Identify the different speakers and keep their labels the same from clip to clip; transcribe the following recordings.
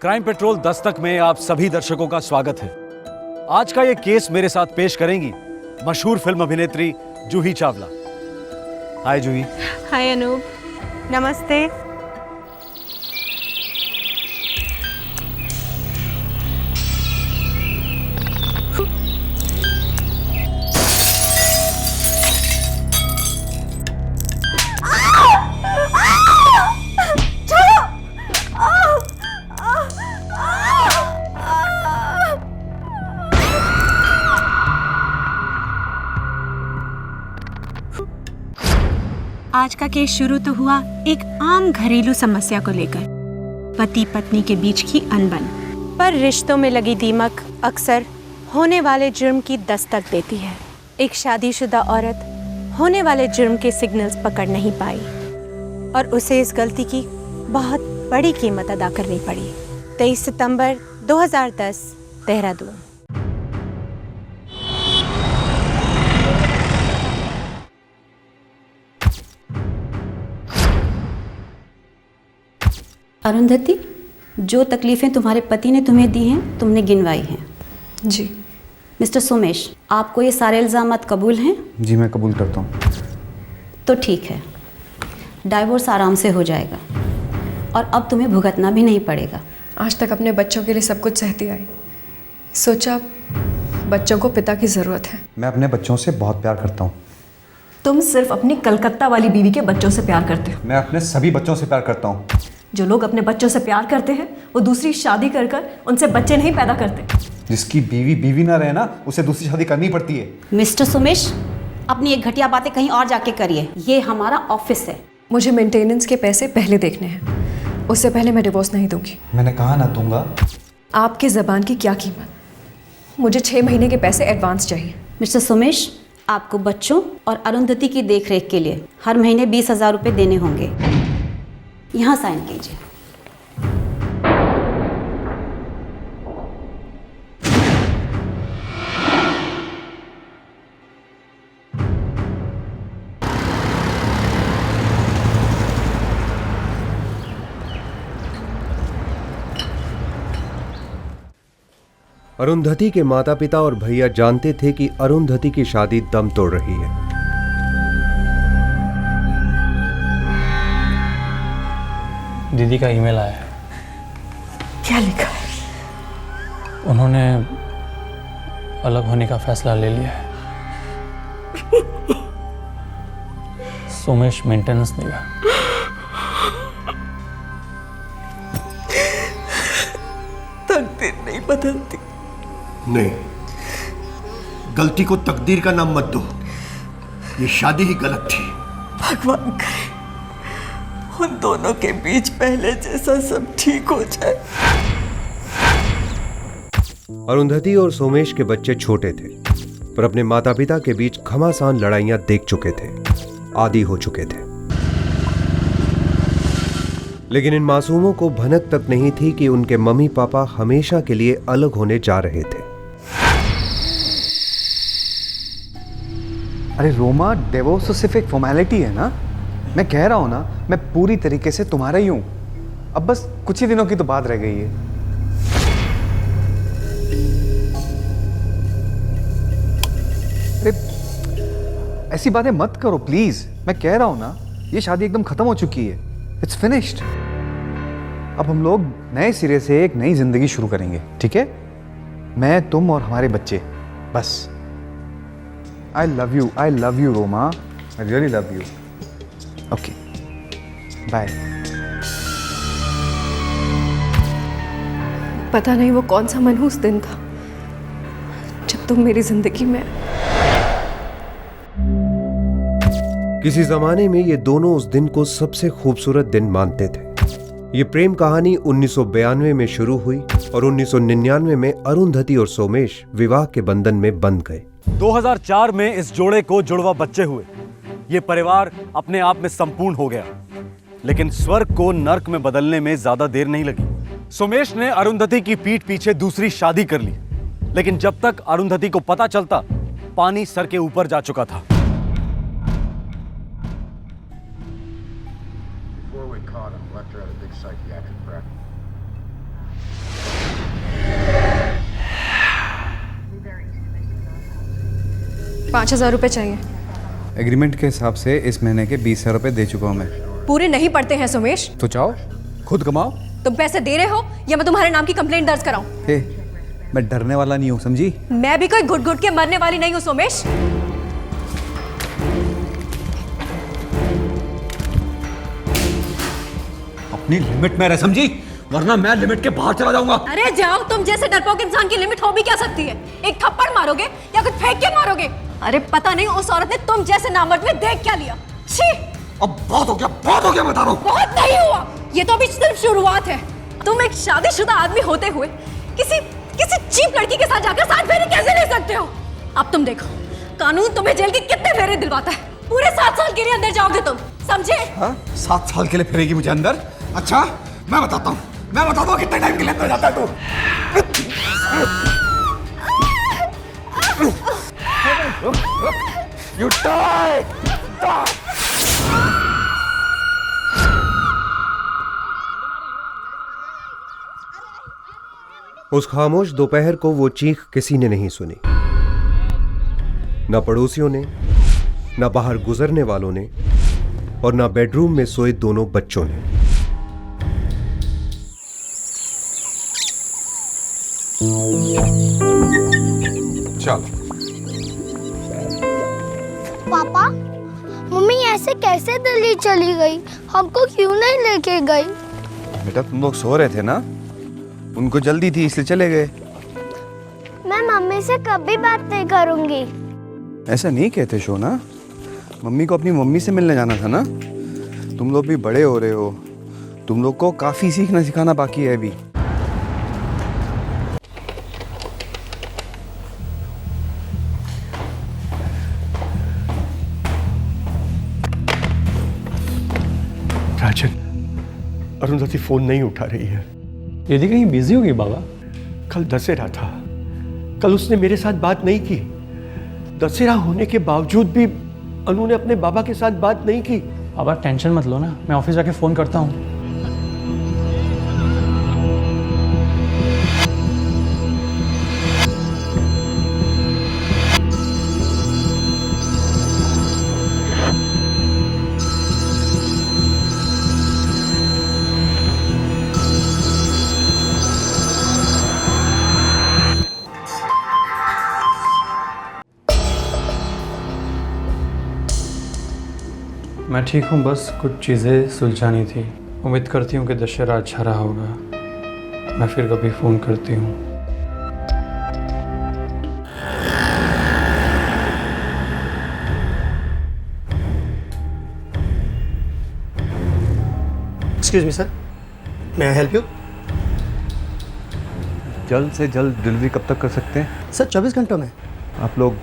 Speaker 1: Crime petrol Dastak में आप सभी दर्शकों का स्वागत है। आज का ये केस मेरे साथ पेश करेंगी मशहूर फिल्म अभिनेत्री जूही चावला। हाय जूही।
Speaker 2: हाय अनूप, नमस्ते। आज का केस शुरू तो हुआ एक आम घरेलू समस्या को लेकर, पति पत्नी के बीच की अनबन। पर रिश्तों में लगी दीमक अक्सर होने वाले जुर्म की दस्तक देती है। एक शादीशुदा औरत होने वाले जुर्म के सिग्नल्स पकड़ नहीं पाई और उसे इस गलती की बहुत बड़ी कीमत अदा करनी पड़ी। 23 सितंबर 2010, देहरादून।
Speaker 3: अरुंधति, जो तकलीफ़ें तुम्हारे पति ने तुम्हें दी हैं तुमने गिनवाई हैं।
Speaker 4: जी।
Speaker 3: मिस्टर सोमेश, आपको ये सारे इल्ज़ामात कबूल हैं?
Speaker 5: जी मैं कबूल करता हूँ।
Speaker 3: तो ठीक है, डाइवोर्स आराम से हो जाएगा और अब तुम्हें भुगतना भी नहीं पड़ेगा।
Speaker 4: आज तक अपने बच्चों के लिए सब कुछ सहती आई, सोचा बच्चों को पिता की ज़रूरत है।
Speaker 5: मैं अपने बच्चों से बहुत प्यार करता हूँ।
Speaker 6: तुम सिर्फ अपनी कलकत्ता वाली बीवी के बच्चों से प्यार करते हो।
Speaker 5: मैं अपने सभी बच्चों से प्यार करता हूँ।
Speaker 6: जो लोग अपने बच्चों से प्यार करते हैं वो दूसरी शादी कर कर उनसे बच्चे नहीं पैदा करते।
Speaker 5: जिसकी बीवी बीवी ना रहे ना, उसे दूसरी शादी करनी पड़ती है।
Speaker 3: मिस्टर सोमेश, अपनी ये घटिया बातें कहीं और जाके करिए, ये हमारा ऑफिस है।
Speaker 4: मुझे मेंटेनेंस के पैसे पहले देखने हैं, उससे पहले मैं डिवोर्स नहीं दूंगी।
Speaker 5: मैंने कहा ना दूंगा।
Speaker 4: आपकी ज़बान की क्या कीमत, मुझे 6 महीने के पैसे एडवांस चाहिए।
Speaker 3: मिस्टर सोमेश, आपको बच्चों और अरुंधति की देखरेख के लिए हर महीने 20,000 रुपये देने होंगे। यहाँ साइन कीजिए।
Speaker 7: अरुंधति के माता पिता और भैया जानते थे कि अरुंधति की शादी दम तोड़ रही है।
Speaker 8: दीदी का ईमेल आया है।
Speaker 4: क्या लिखा है?
Speaker 8: उन्होंने अलग होने का फैसला ले लिया है। सोमेश मेंटेनेंस देगा।
Speaker 4: तकदीर नहीं बदलती।
Speaker 9: नहीं, गलती को तकदीर का नाम मत दो। ये शादी ही गलत थी।
Speaker 4: भगवान करे उन दोनों के बीच पहले जैसा सब ठीक हो जाए।
Speaker 7: अरुंधति और सोमेश के बच्चे छोटे थे, पर अपने माता पिता के बीच घमासान लड़ाइयां देख चुके थे, आदी हो चुके थे। लेकिन इन मासूमों को भनक तक नहीं थी कि उनके मम्मी पापा हमेशा के लिए अलग होने जा रहे थे।
Speaker 5: अरे रोमा, डिवोर्स तो सिर्फ एक फॉर्मेलिटी है ना। मैं कह रहा हूँ ना, मैं पूरी तरीके से तुम्हारा ही हूँ। अब बस कुछ ही दिनों की तो बात रह गई है। अरे ऐसी बातें मत करो प्लीज। मैं कह रहा हूँ ना, ये शादी एकदम खत्म हो चुकी है। It's finished. अब हम लोग नए सिरे से एक नई जिंदगी शुरू करेंगे, ठीक है? मैं, तुम और हमारे बच्चे, बस। I love you Roma. I really love you. Okay, bye.
Speaker 4: पता नहीं वो कौन सा मनहूस दिन था जब तुम मेरी जिंदगी में।
Speaker 7: किसी जमाने में ये दोनों उस दिन को सबसे खूबसूरत दिन मानते थे। ये प्रेम कहानी 1992 में शुरू हुई और 1999 में अरुंधति और सोमेश विवाह के बंधन में बंध गए।
Speaker 1: 2004 में इस जोड़े को जुड़वा बच्चे हुए। ये परिवार अपने आप में संपूर्ण हो गया, लेकिन स्वर्ग को नर्क में बदलने में ज्यादा देर नहीं लगी। सोमेश ने अरुंधति की पीठ पीछे दूसरी शादी कर ली, लेकिन जब तक अरुंधति को पता चलता, पानी सर के ऊपर जा चुका था।
Speaker 6: 5,000 रुपये चाहिए।
Speaker 5: एग्रीमेंट के हिसाब से इस महीने के 20,000 रुपये दे चुका हूँ मैं।
Speaker 6: पूरे नहीं पड़ते हैं सोमेश।
Speaker 5: तो चाहो खुद कमाओ।
Speaker 6: तुम पैसे दे रहे हो या मैं तुम्हारे नाम की कंप्लेंट दर्ज कराऊं?
Speaker 5: हे, मैं डरने वाला नहीं हूँ, समझी?
Speaker 6: मैं भी कोई घुट घुट के मरने वाली नहीं हूँ सोमेश।
Speaker 9: अपनी लिमिट में रह, समझी? वरना मैं लिमिट के बाहर चला जाऊंगा।
Speaker 6: अरे जाओ, तुम जैसे डरपोक इंसान की लिमिट हो भी क्या सकती है? एक थप्पड़ मारोगे या कुछ फेंक के मारोगे? अरे पता नहीं उस औरत ने तुम जैसे नामर्द में देख क्या लिया। छी!
Speaker 9: अब बहुत हो गया, बहुत हो गया, बता रहा हूं।
Speaker 6: बहुत नहीं हुआ, ये तो अभी सिर्फ शुरुआत है। तुम एक शादीशुदा आदमी होते हुए किसी चीप लड़की के साथ जाकर 7 फेरे कैसे ले सकते हो? अब तुम देखो, कानून तुम्हें जेल के कितने फेरे दिलवाता है। पूरे 7 साल के लिए अंदर जाओगे तुम, समझे?
Speaker 9: 7 साल के लिए फिरेगी मुझे अंदर? अच्छा, मैं बताता हूँ कितने टाइम के लिए अंदर जाता है तू। You die!
Speaker 7: उस खामोश दोपहर को वो चीख किसी ने नहीं सुनी, न पड़ोसियों ने, न बाहर गुजरने वालों ने, और न बेडरूम में सोए दोनों बच्चों ने।
Speaker 5: चल।
Speaker 10: पापा, मम्मी ऐसे कैसे दिल्ली चली गई? हमको क्यों नहीं लेके गई?
Speaker 5: बेटा तुम लोग सो रहे थे ना, उनको जल्दी थी इसलिए चले गए।
Speaker 10: मैं मम्मी से कभी बात नहीं करूंगी।
Speaker 5: ऐसा नहीं कहते शोना, मम्मी को अपनी मम्मी से मिलने जाना था ना। तुम लोग भी बड़े हो रहे हो, तुम लोग को काफी सीखना सिखाना बाकी है अभी।
Speaker 9: राजन, अरुंधति फोन नहीं उठा रही है।
Speaker 8: यदि कहीं बिजी होगी बाबा।
Speaker 9: कल दशहरा था, कल उसने मेरे साथ बात नहीं की। दशहरा होने के बावजूद भी अनु ने अपने बाबा के साथ बात नहीं की।
Speaker 8: बाबा टेंशन मत लो ना, मैं ऑफिस जाके फोन करता हूँ। मैं ठीक हूँ, बस कुछ चीज़ें सुलझानी थी। उम्मीद करती हूँ कि दशहरा अच्छा रहा होगा। मैं फिर कभी फ़ोन करती हूँ।
Speaker 9: एक्सक्यूज मी सर, मैं आई हेल्प यू?
Speaker 5: जल्द से जल्द डिलीवरी कब तक कर सकते हैं?
Speaker 9: सर 24 घंटों में।
Speaker 5: आप लोग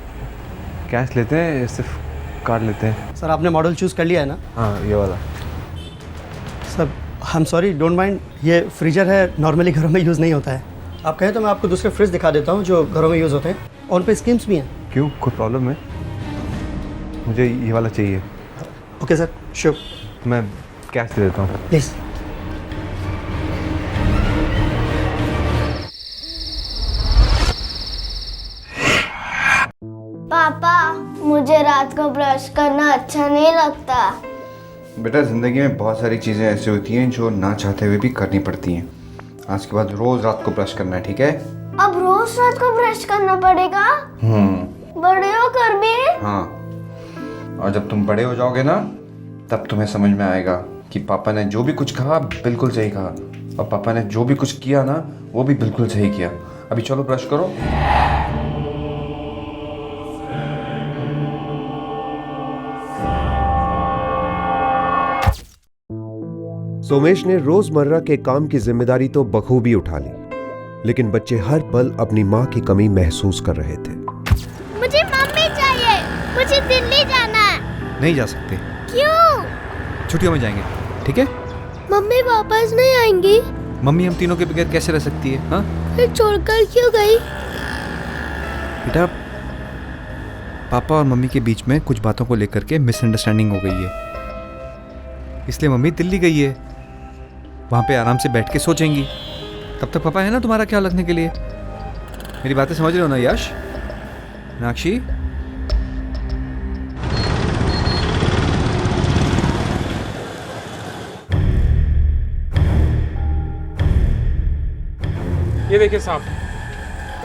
Speaker 5: कैश लेते हैं या सिर्फ कार्ड लेते हैं?
Speaker 9: सर आपने मॉडल चूज़ कर लिया है ना?
Speaker 5: हाँ, ये वाला।
Speaker 9: Sir I am sorry, don't mind, ये फ्रीजर है, नॉर्मली घरों में यूज़ नहीं होता है। आप कहें तो मैं आपको दूसरे फ्रिज दिखा देता हूँ जो घरों में यूज़ होते हैं, और उन पर स्कीम्स भी हैं।
Speaker 5: क्यों, कोई प्रॉब्लम है? मुझे ये वाला चाहिए।
Speaker 9: Okay sir, sure.
Speaker 5: मैं कैश दे देता हूँ।
Speaker 9: प्लीज़।
Speaker 10: पापा, मुझे रात को ब्रश करना अच्छा नहीं लगता।
Speaker 5: बेटा ज़िंदगी में बहुत सारी चीज़ें ऐसी होती हैं जो ना चाहते हुए भी करनी पड़ती हैं। आज के बाद रोज़ रात को ब्रश करना है, ठीक है?
Speaker 10: अब रोज रात को ब्रश करना पड़ेगा? बड़े होकर भी?
Speaker 5: हाँ, और जब तुम बड़े हो जाओगे ना, तब तुम्हें समझ में आएगा कि पापा ने जो भी कुछ कहा बिल्कुल सही कहा, और पापा ने जो भी कुछ किया ना वो भी बिल्कुल सही किया। अभी चलो ब्रश करो।
Speaker 7: सोमेश ने रोजमर्रा के काम की जिम्मेदारी तो बखूबी उठा ली, लेकिन बच्चे हर पल अपनी माँ की कमी महसूस कर रहे थे।
Speaker 10: मुझे मम्मी चाहिए, मुझे दिल्ली जाना है।
Speaker 5: नहीं जा सकते।
Speaker 10: क्यों?
Speaker 5: छुट्टियों में जाएंगे, ठीक है?
Speaker 10: मम्मी वापस नहीं आएंगी?
Speaker 5: मम्मी हम तीनों के बगैर कैसे रह सकती है? हाँ,
Speaker 10: फिर छोड़कर क्यों गई?
Speaker 5: बेटा पापा और मम्मी के बीच में कुछ बातों को लेकर के मिसअंडरस्टैंडिंग हो गई है, इसलिए मम्मी दिल्ली गई है। वहाँ पे आराम से बैठ के सोचेंगी। तब तक पापा है ना तुम्हारा ख्याल रखने के लिए। मेरी बातें समझ रहे हो ना यश? मीनाक्षी,
Speaker 11: ये देखिए साहब,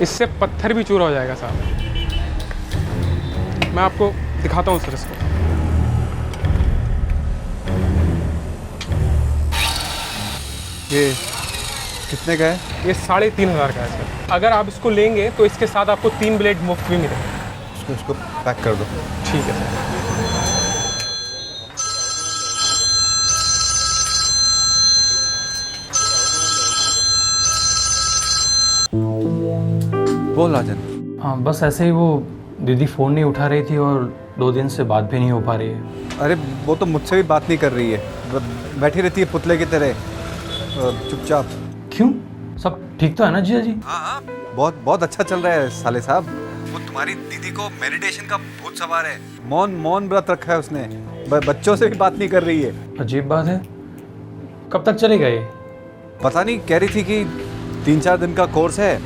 Speaker 11: इससे पत्थर भी चूरा हो जाएगा साहब। मैं आपको दिखाता हूँ सर इसको।
Speaker 5: ये कितने का है?
Speaker 11: ये 3,500 का है सर। अगर आप इसको लेंगे तो इसके साथ आपको 3 ब्लेड मुफ्त भी मिलेंगे।
Speaker 5: इसको पैक कर दो।
Speaker 11: ठीक है सर।
Speaker 5: बोल राजन।
Speaker 8: हाँ बस ऐसे ही, वो दीदी फ़ोन नहीं उठा रही थी और 2 दिन से बात भी नहीं हो पा रही है।
Speaker 5: अरे वो तो मुझसे भी बात नहीं कर रही है, बैठी रहती है पुतले की तरह चुपचाप।
Speaker 8: क्यों, सब ठीक तो है ना जीजा जी?
Speaker 5: हाँ, बहुत बहुत अच्छा चल रहा है साले साहब। वो तुम्हारी दीदी को मेडिटेशन का भूत सवार है। मौन व्रत रखा है उसने, बच्चों से भी बात नहीं कर रही है।
Speaker 8: अजीब बात है। कब तक चलेगा ये?
Speaker 5: पता नहीं, कह रही थी कि 3-4 दिन का कोर्स है।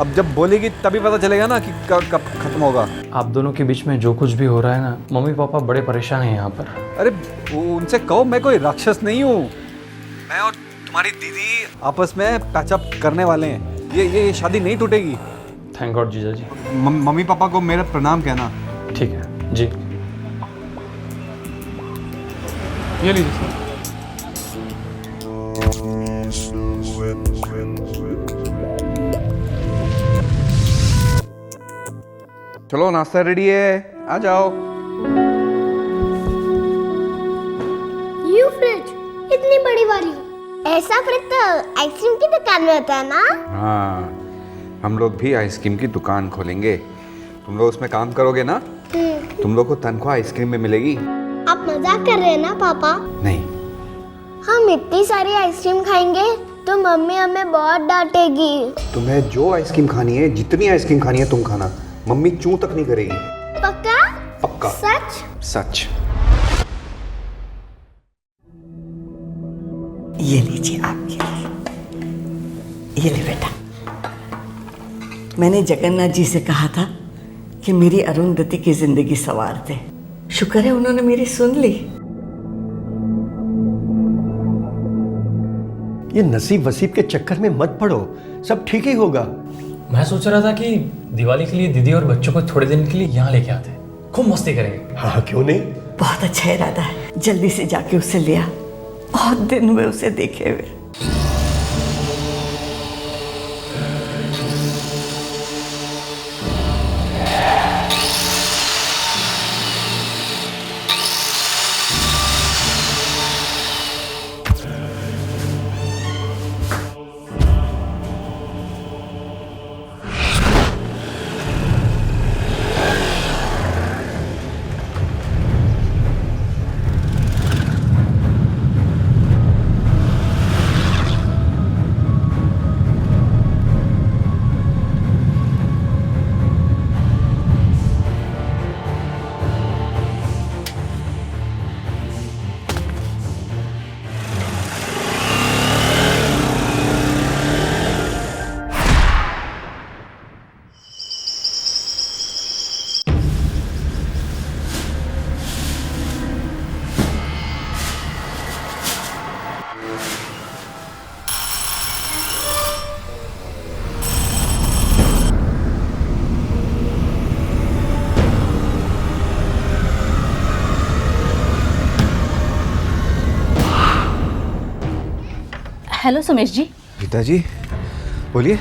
Speaker 5: अब जब बोलेगी तभी पता चलेगा ना कि कब खत्म होगा।
Speaker 8: आप दोनों के बीच में जो कुछ भी हो रहा है ना, मम्मी पापा बड़े परेशान हैं यहाँ पर।
Speaker 5: अरे उनसे कहो मैं कोई राक्षस नहीं हूँ। मैं और तुम्हारी दीदी आपस में पैचअप करने वाले हैं। ये शादी नहीं टूटेगी।
Speaker 8: थैंक गॉड जीजा जी।
Speaker 5: मम्मी पापा को मेरा प्रणाम कहना।
Speaker 8: ठीक है जी।
Speaker 11: ये लीजिए सर।
Speaker 5: चलो नाश्ता रेडी है, आ जाओ।
Speaker 10: यू फ्रिज इतनी बड़ी वाली, ऐसा फ्रिज तो आइसक्रीम की दुकान में होता है ना?
Speaker 5: हाँ, हम लोग भी आइसक्रीम की दुकान खोलेंगे। तुम लोग उसमें काम करोगे ना, तुम लोग को तनख्वाह आइसक्रीम में मिलेगी।
Speaker 10: आप मजाक कर रहे हैं ना पापा?
Speaker 5: नहीं।
Speaker 10: हम इतनी सारी आइसक्रीम खाएंगे तो मम्मी हमें बहुत डांटेगी।
Speaker 7: तुम्हें जो आइसक्रीम खानी है, जितनी आइसक्रीम खानी है तुम खाना, मम्मी चूं तक नहीं करेगी।
Speaker 10: पक्का?
Speaker 7: पक्का।
Speaker 10: सच?
Speaker 7: सच।
Speaker 4: ये लीजिए आपके लिए। ये ले बेटा। मैंने जगन्नाथ जी से कहा था कि मेरी अरुंधति की जिंदगी संवार दे। शुक्र है उन्होंने मेरी सुन ली।
Speaker 9: ये नसीब वसीब के चक्कर में मत पड़ो, सब ठीक ही होगा।
Speaker 8: मैं सोच रहा था कि दिवाली के लिए दीदी और बच्चों को थोड़े दिन के लिए यहाँ लेके आते, खूब मस्ती करेंगे।
Speaker 9: हाँ क्यों नहीं।
Speaker 4: बहुत अच्छा इरादा है, जल्दी से जाके उसे ले आ। बहुत दिन हुए उसे देखे हुए।
Speaker 6: हेलो सुमेश जी।
Speaker 5: पिताजी बोलिए।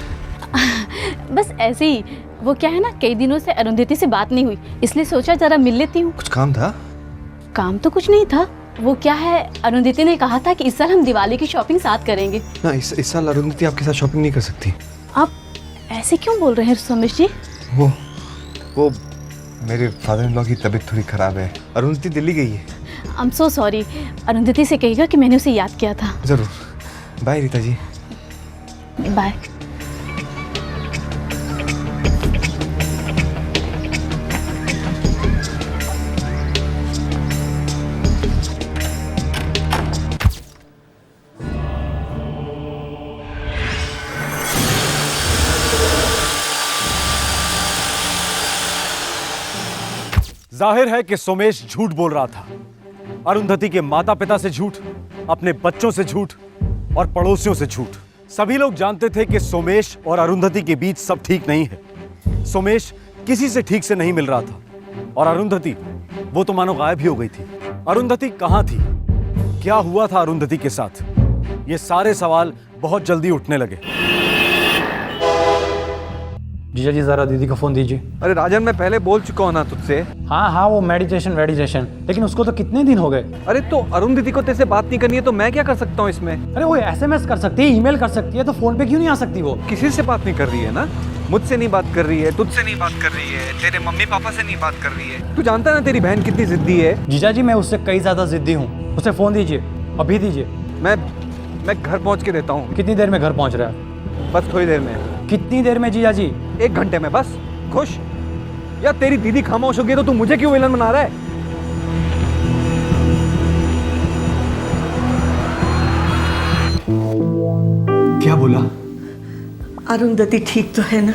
Speaker 6: बस ऐसे ही, वो क्या है ना, कई दिनों से अरुंधति से बात नहीं हुई, इसलिए सोचा जरा मिल लेती हूँ।
Speaker 5: कुछ काम था?
Speaker 6: काम तो कुछ नहीं था। वो क्या है, अरुंधति ने कहा था कि इस साल हम दिवाली की शॉपिंग साथ करेंगे
Speaker 5: ना। इस साल अरुंधति आपके साथ शॉपिंग नहीं कर सकती।
Speaker 6: आप ऐसे क्यों बोल रहे हैं सुमेश जी?
Speaker 5: वो मेरे फादर इन लॉ की तबीयत थोड़ी खराब है। अरुंधति दिल्ली गई है।
Speaker 6: I am so sorry. Arundhati से कहिएगा कि मैंने उसे याद किया था।
Speaker 5: जरूर। बाय रीता जी।
Speaker 6: बाय।
Speaker 1: जाहिर है कि सोमेश झूठ बोल रहा था। अरुंधति के माता पिता से झूठ, अपने बच्चों से झूठ और पड़ोसियों से झूठ। सभी लोग जानते थे कि सोमेश और अरुंधति के बीच सब ठीक नहीं है। सोमेश किसी से ठीक से नहीं मिल रहा था और अरुंधति, वो तो मानो गायब ही हो गई थी। अरुंधति कहां थी? क्या हुआ था अरुंधति के साथ? ये सारे सवाल बहुत जल्दी उठने लगे।
Speaker 8: जीजा जी जरा दीदी का फोन दीजिए।
Speaker 5: अरे राजन, मैं पहले बोल चुका हूं ना तुझसे।
Speaker 8: हाँ, वो मेडिटेशन, लेकिन उसको तो कितने दिन हो गए।
Speaker 5: अरे तो अरुंधति को तेरे से बात नहीं करनी है तो मैं क्या कर सकता हूँ इसमें?
Speaker 8: अरे वो SMS कर सकती है, ईमेल कर सकती है, तो फोन पे क्यों नहीं आ सकती वो?
Speaker 5: किसी से बात नहीं कर रही है ना, मुझसे नहीं बात कर रही है, तुझसे नहीं बात कर रही है, तेरे मम्मी पापा से नहीं बात कर रही है। तू जानता है ना तेरी बहन कितनी जिद्दी है।
Speaker 8: जीजा जी, मैं उससे कई ज्यादा जिद्दी हूँ। उसे फोन दीजिए, अभी दीजिए।
Speaker 5: मैं घर पहुंच के देता हूँ।
Speaker 8: कितनी देर में घर पहुंच रहा है?
Speaker 5: बस थोड़ी देर में।
Speaker 8: कितनी देर में जीजा जी?
Speaker 5: 1 घंटे में बस। खुश? या तेरी दीदी खामोश हो गई तो तू मुझे क्यों विलन बना रहा है? क्या बोला?
Speaker 4: अरुंधति ठीक तो है ना?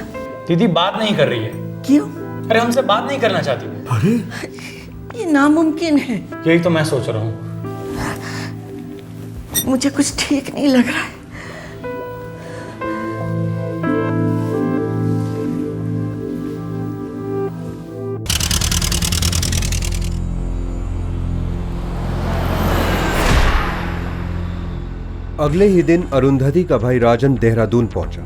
Speaker 8: दीदी बात नहीं कर रही है।
Speaker 4: क्यों?
Speaker 8: अरे हमसे बात नहीं करना चाहती।
Speaker 5: अरे
Speaker 4: ये नामुमकिन है।
Speaker 8: यही तो मैं सोच रहा हूँ।
Speaker 4: मुझे कुछ ठीक नहीं लग रहा है।
Speaker 7: अगले ही दिन अरुंधति का भाई राजन देहरादून पहुंचा।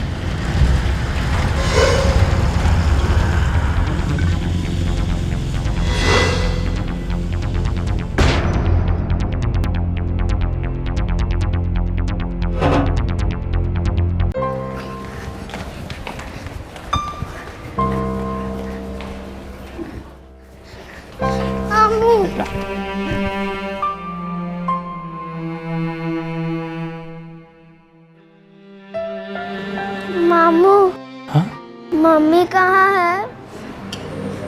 Speaker 10: मामू।
Speaker 8: हाँ?
Speaker 10: मम्मी कहाँ है?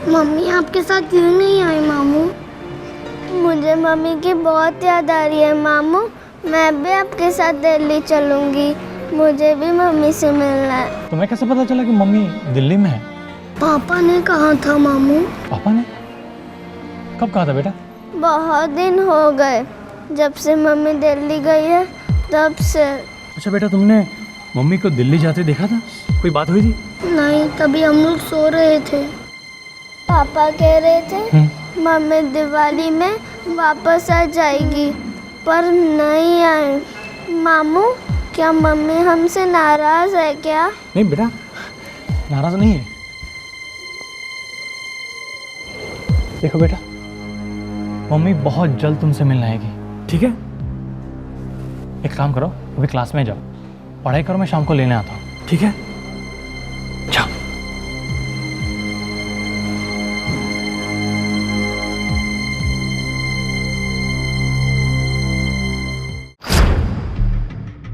Speaker 10: मम्मी आपके साथ क्यों नहीं आई मामू? मुझे मम्मी की बहुत याद आ रही है मामू। मैं भी आपके साथ दिल्ली चलूंगी। मुझे भी मम्मी से मिलना है।
Speaker 8: तुम्हें कैसे पता चला कि मम्मी दिल्ली में है?
Speaker 10: पापा ने कहा था मामू।
Speaker 8: पापा ने? कब कहा था बेटा?
Speaker 10: बहुत दिन हो गए जब से मम्मी दिल्ली गई है, तब से।
Speaker 8: अच्छा बेटा, तुमने मम्मी को दिल्ली जाते देखा था? कोई बात हुई थी?
Speaker 10: नहीं, तभी हम लोग सो रहे थे। पापा कह रहे थे मम्मी दिवाली में वापस आ जाएगी, पर नहीं आई। मामू, क्या मम्मी हमसे नाराज है क्या?
Speaker 8: नहीं बेटा, नाराज नहीं है। देखो बेटा, मम्मी बहुत जल्द तुमसे मिलने आएगी, ठीक है? एक काम करो, अभी क्लास में जाओ, पढ़ाई करो, मैं शाम को लेने आता हूँ, ठीक है? जाओ।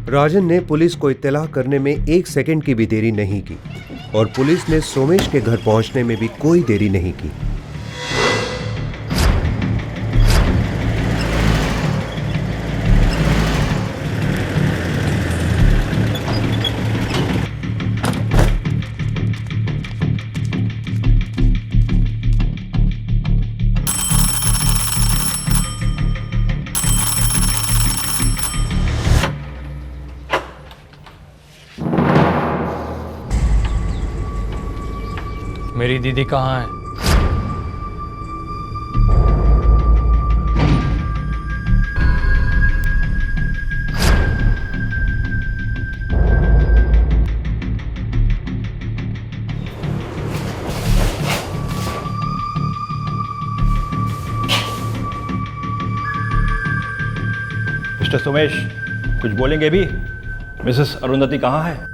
Speaker 7: राजन ने पुलिस को इत्तला करने में 1 सेकंड की भी देरी नहीं की और पुलिस ने सोमेश के घर पहुंचने में भी कोई देरी नहीं की।
Speaker 8: मेरी दीदी कहाँ है?
Speaker 12: मिस्टर सोमेश, कुछ बोलेंगे भी? मिसेस अरुंधति कहाँ है?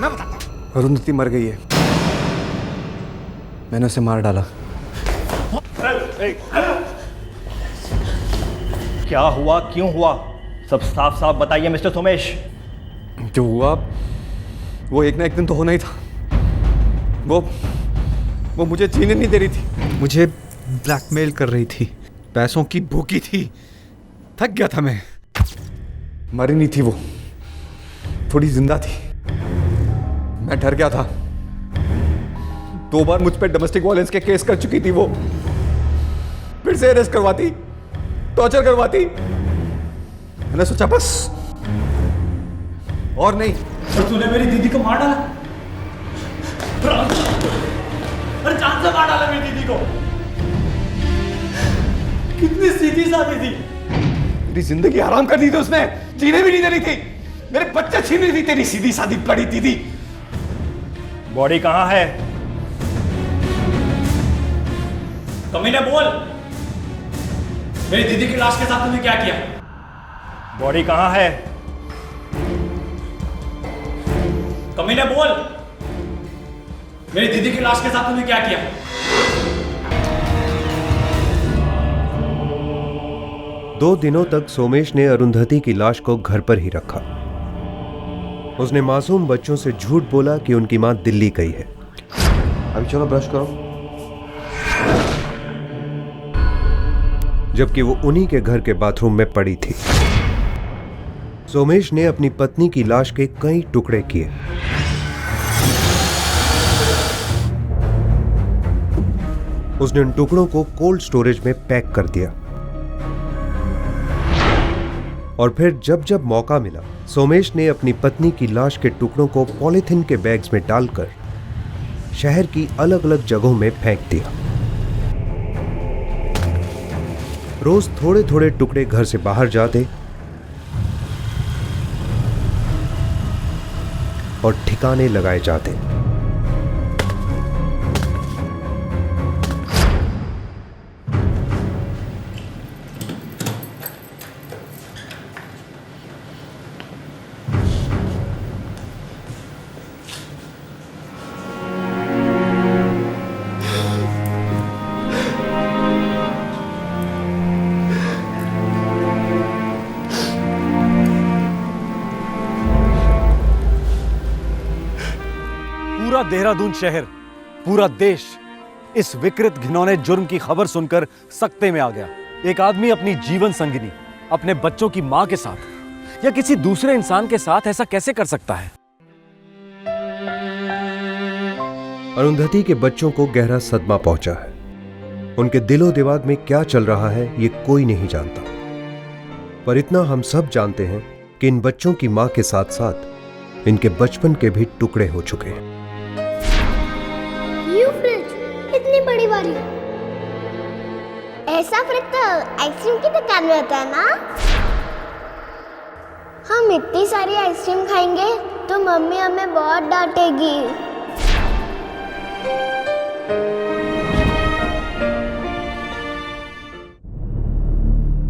Speaker 5: मैं बताता हूं। अरुंधति मर गई है। मैंने उसे मार डाला।
Speaker 12: क्या हुआ, क्यों हुआ? सब साफ साफ बताइए मिस्टर सोमेश।
Speaker 5: जो हुआ वो एक ना एक दिन तो होना ही था। वो मुझे जीने नहीं दे रही थी, मुझे ब्लैकमेल कर रही थी, पैसों की भूखी थी। थक गया था मैं। मरी नहीं थी वो, थोड़ी जिंदा थी। मैं डर गया था, 2 बार मुझ पे डोमेस्टिक वायलेंस के केस कर चुकी थी वो। फिर से अरेस्ट करवाती, टॉर्चर करवाती। मैंने सोचा बस और नहीं।
Speaker 8: और तूने मेरी दीदी को मार डाला, और जान से मार डाला मेरी दीदी को। कितनी सीधी सादी थी।
Speaker 5: मेरी जिंदगी हराम कर दी थी उसने, जीने भी नहीं देनी थी, मेरे बच्चे छीन ली थी तेरी सीधी सादी बड़ी दीदी।
Speaker 12: बॉडी कहाँ है?
Speaker 8: कमीने बोल, मेरी दीदी की लाश के साथ तूने क्या किया?
Speaker 12: बॉडी कहाँ है?
Speaker 8: कमीने बोल, मेरी दीदी की लाश के साथ तूने क्या किया?
Speaker 7: दो दिनों तक सोमेश ने अरुंधति की लाश को घर पर ही रखा। उसने मासूम बच्चों से झूठ बोला कि उनकी मां दिल्ली गई है।
Speaker 5: अभी चलो ब्रश करो।
Speaker 7: जबकि वो उन्हीं के घर के बाथरूम में पड़ी थी। सोमेश ने अपनी पत्नी की लाश के कई टुकड़े किए। उसने उन टुकड़ों को कोल्ड स्टोरेज में पैक कर दिया और फिर जब जब मौका मिला सोमेश ने अपनी पत्नी की लाश के टुकड़ों को पॉलीथिन के बैग्स में डालकर शहर की अलग अलग जगहों में फेंक दिया। रोज थोड़े थोड़े टुकड़े घर से बाहर जाते और ठिकाने लगाए जाते।
Speaker 1: पूरा देहरादून शहर, पूरा देश इस विकृत घिनौने जुर्म की खबर सुनकर सकते में आ गया। एक आदमी अपनी जीवन संगिनी, अपने बच्चों की मां के साथ या किसी दूसरे इंसान के साथ ऐसा कैसे कर सकता है?
Speaker 7: अरुंधति के बच्चों को गहरा सदमा पहुंचा है। उनके दिलो दिमाग में क्या चल रहा है ये कोई नहीं जानता, पर इतना हम सब जानते हैं कि इन बच्चों की मां के साथ साथ इनके बचपन के भी टुकड़े हो चुके हैं।
Speaker 10: ये फ्रिज इतनी बड़ी वाली, ऐसा फ्रिज तो आइसक्रीम की दुकान में होता है ना। हम इतनी सारी आइसक्रीम खाएंगे तो मम्मी हमें बहुत डांटेगी।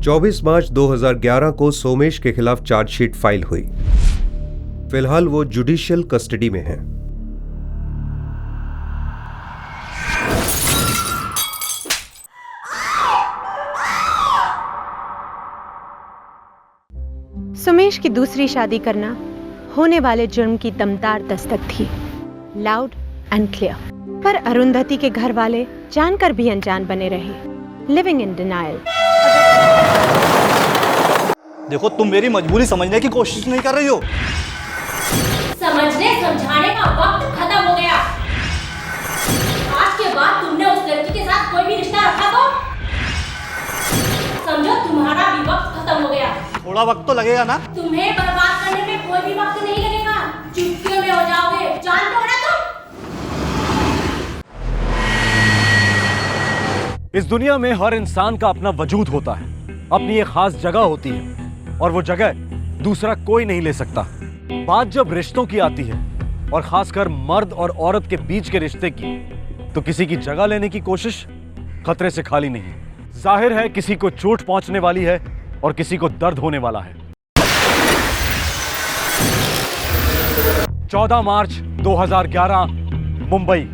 Speaker 7: 24 मार्च 2011 को सोमेश के खिलाफ चार्जशीट फाइल हुई। फिलहाल वो जुडिशियल कस्टडी में है।
Speaker 2: सुमेश की दूसरी शादी करना होने वाले जुर्म की दमदार दस्तक थी, लाउड एंड क्लियर। पर अरुंधति के घर वाले जानकर भी अनजान बने रहे, लिविंग इन डिनायल।
Speaker 13: देखो, तुम मेरी मजबूरी समझने की कोशिश नहीं कर रही हो।
Speaker 14: समझने समझाने का वक्त खत्म हो गया। आज के बाद तुमने उस लड़की के साथ कोई भी रिश्ता रखा तो समझो तुम्हारा भी वक्त खत्म हो गया।
Speaker 13: थोड़ा वक्त तो लगेगा ना।
Speaker 14: तुम्हें बर्बाद करने में कोई भी वक्त नहीं लगेगा, चुटकियों में हो जाओगे, जानते हो ना तुम।
Speaker 1: इस दुनिया में हर इंसान का अपना वजूद होता है, अपनी एक खास जगह होती है और वो जगह दूसरा कोई नहीं ले सकता। बात जब रिश्तों की आती है और खासकर मर्द और औरत के बीच के रिश्ते की, तो किसी की जगह लेने की कोशिश खतरे से खाली नहीं। जाहिर है किसी को चोट पहुंचने वाली है और किसी को दर्द होने वाला है। 14 मार्च 2011 मुंबई।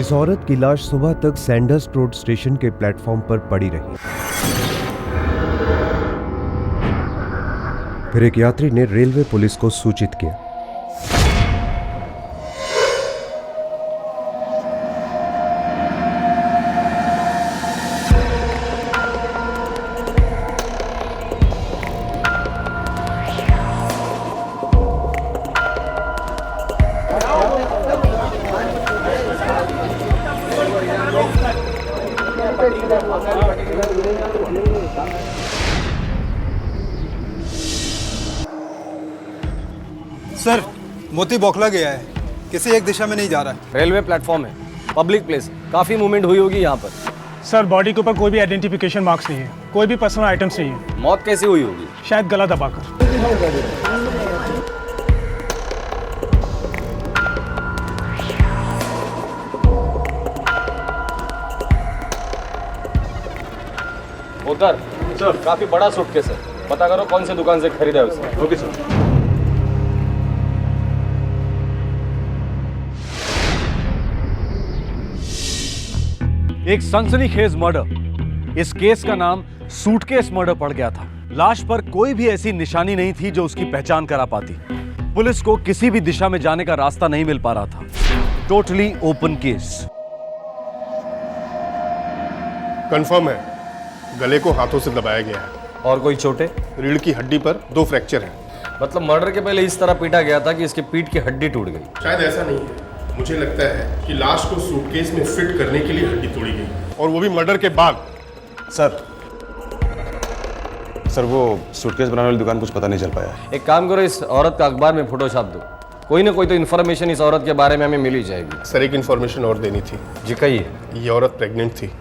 Speaker 7: इस औरत की लाश सुबह तक सैंडर्स रोड स्टेशन के प्लेटफॉर्म पर पड़ी रही। फिर एक यात्री ने रेलवे पुलिस को सूचित किया।
Speaker 5: सर, मोती बौखला गया है, किसी एक दिशा में नहीं जा रहा है।
Speaker 1: रेलवे प्लेटफॉर्म है, पब्लिक प्लेस, काफी मूवमेंट हुई होगी यहाँ पर।
Speaker 11: सर बॉडी के ऊपर कोई भी आइडेंटिफिकेशन मार्क्स नहीं है, कोई भी पर्सनल आइटम्स नहीं है।
Speaker 1: मौत कैसे हुई होगी?
Speaker 11: शायद गला दबाकर।
Speaker 1: उधर सर, काफी बड़ा सूटकेस है, पता करो कौन सी दुकान से खरीदा है उसे। Okay sir. एक सनसनीखेज मर्डर। इस केस का नाम सूटकेस मर्डर पड़ गया था। लाश पर कोई भी ऐसी निशानी नहीं थी जो उसकी पहचान करा पाती। पुलिस को किसी भी दिशा में जाने का रास्ता नहीं मिल पा रहा था। Totally open case.
Speaker 15: कंफर्म है, गले को हाथों से दबाया गया है।
Speaker 1: और कोई चोटें?
Speaker 15: रीढ़ की हड्डी पर 2 फ्रैक्चर हैं।
Speaker 1: मतलब मर्डर के पहले इस तरह पीटा गया था कि इसके पीठ की हड्डी टूट गई।
Speaker 15: शायद ऐसा नहीं है, मुझे लगता है कि लाश को सूटकेस में फिट करने के लिए हड्डी तोड़ी गई, और वो भी मर्डर के बाद।
Speaker 16: सर वो सूटकेस बनाने वाली दुकान कुछ पता नहीं चल पाया।
Speaker 1: एक काम करो, इस औरत का अखबार में फोटो छाप दो। कोई ना कोई तो इन्फॉर्मेशन इस औरत के बारे में हमें मिल ही जाएगी।
Speaker 15: सर एक इन्फॉर्मेशन और देनी थी।
Speaker 1: जी कहिए।
Speaker 15: ये औरत प्रेग्नेंट थी,